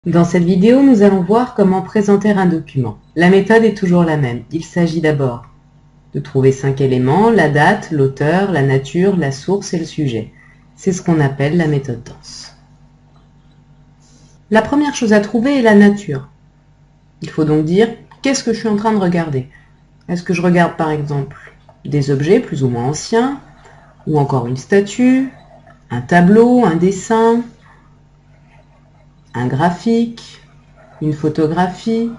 Dans cette vidéo, nous allons voir comment présenter un document. La méthode est toujours la même. Il s'agit d'abord de trouver 5 éléments, la date, l'auteur, la nature, la source et le sujet. C'est ce qu'on appelle la méthode Danse. La première chose à trouver est la nature. Il faut donc dire qu'est-ce que je suis en train de regarder. Est-ce que je regarde par exemple des objets plus ou moins anciens, ou encore une statue, un tableau, un dessin, un graphique, une photographie,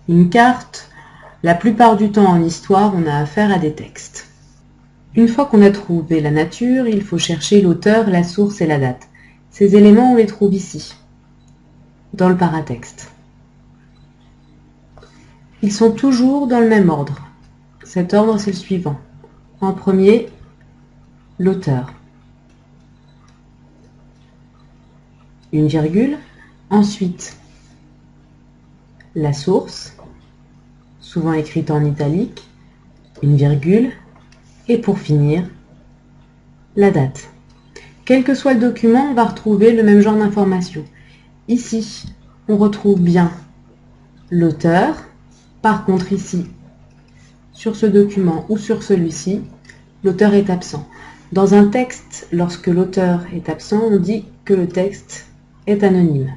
une carte. La plupart du temps en histoire, on a affaire à des textes. Une fois qu'on a trouvé la nature, il faut chercher l'auteur, la source et la date. Ces éléments, on les trouve ici, dans le paratexte. Ils sont toujours dans le même ordre. Cet ordre, c'est le suivant. En premier, l'auteur. Une virgule. Ensuite, la source, souvent écrite en italique, une virgule, et pour finir, la date. Quel que soit le document, on va retrouver le même genre d'informations. Ici, on retrouve bien l'auteur. Par contre, ici, sur ce document ou sur celui-ci, l'auteur est absent. Dans un texte, lorsque l'auteur est absent, on dit que le texte est anonyme.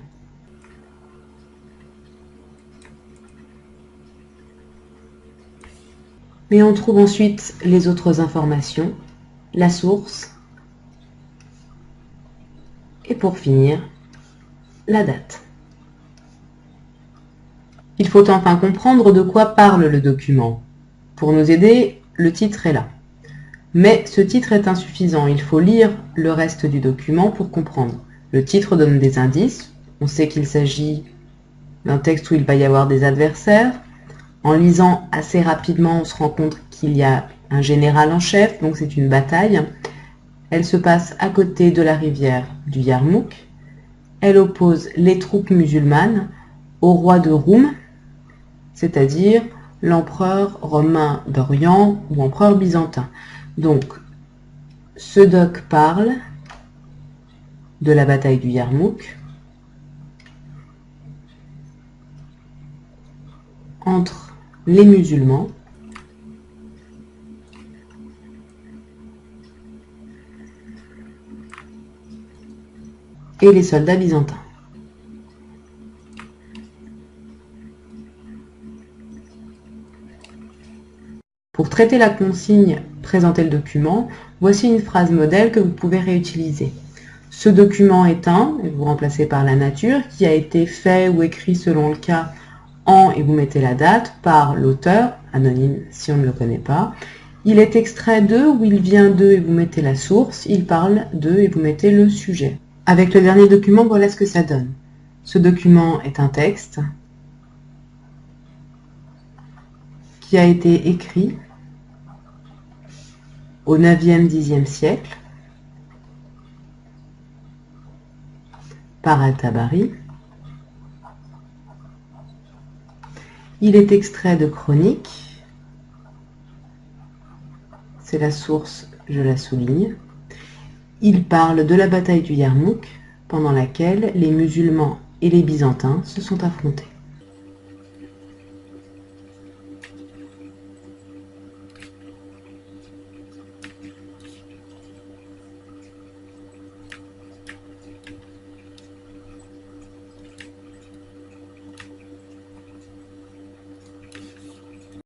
Mais on trouve ensuite les autres informations, la source, et pour finir, la date. Il faut enfin comprendre de quoi parle le document. Pour nous aider, le titre est là. Mais ce titre est insuffisant, il faut lire le reste du document pour comprendre. Le titre donne des indices, on sait qu'il s'agit d'un texte où il va y avoir des adversaires. En lisant assez rapidement, on se rend compte qu'il y a un général en chef, donc c'est une bataille. Elle se passe à côté de la rivière du Yarmouk. Elle oppose les troupes musulmanes au roi de Roum, c'est-à-dire l'empereur romain d'Orient ou empereur byzantin. Donc, ce doc parle de la bataille du Yarmouk entre les musulmans et les soldats byzantins. Pour traiter la consigne « Présenter le document », voici une phrase modèle que vous pouvez réutiliser. Ce document est un, et vous remplacez par la nature, qui a été fait ou écrit selon le cas en, et vous mettez la date, par l'auteur, anonyme si on ne le connaît pas. Il est extrait de ou il vient de et vous mettez la source. Il parle de et vous mettez le sujet. Avec le dernier document, voilà ce que ça donne. Ce document est un texte qui a été écrit au 9e, 10e siècle par Al-Tabari. Il est extrait de chroniques. C'est la source, je la souligne. Il parle de la bataille du Yarmouk, pendant laquelle les musulmans et les byzantins se sont affrontés.